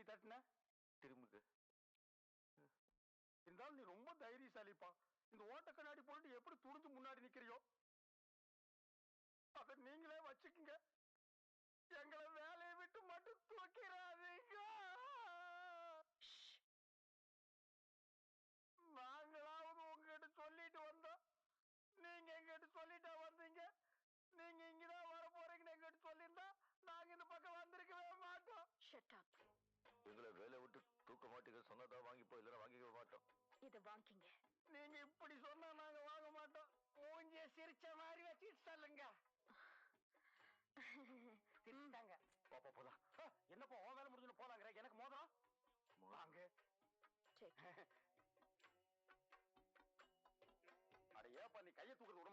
நீ தட்டின? திரும்புது. இருந்தாலும் நீ ரொம்ப தைரியசாலிப்பா. இந்த ஓட்ட கண்ணாடி போட்டு எப்படி துணிஞ்சு முன்னாடி நிக்கிறியோ அத நீங்களே வச்சுக்குங்க. எங்களை வேலையை விட்டு மட்டும் தூக்கிறாதீங்க. நாங்களாவது உங்ககிட்ட சொல்லிட்டு வந்தோம். நீங்க எங்கிட்ட சொல்லிட்டா வந்தீங்க. நீங்க இங்கதான் வர போறீங்கன்னு எங்கிட்ட சொல்லியிருந்தா நாங்க இந்த பக்கம் வந்திருக்கவே மாட்டோம். Shut up. எங்களை வேலை விட்டு தூக்க மாட்டீங்க சொன்னதா வாங்கிப்போ, இல்லைன்னா வாங்கிக்க மாட்டோம். இத வாங்கிங்க. நீங்க இப்படி சொன்னா நாங்க வாங்க மாட்டோம். மூஞ்சிய சிரிச்ச மாதிரி வச்சுட்டு சொல்லுங்க. சிரிச்சாங்க. பாப்பா போலாம். என்னப்பா உன் வேலை முடிஞ்சு போலாங்கிற? எனக்கு மோதிரம் வாங்க. அட ஏப்பா நீ கையை தூக்குறது விட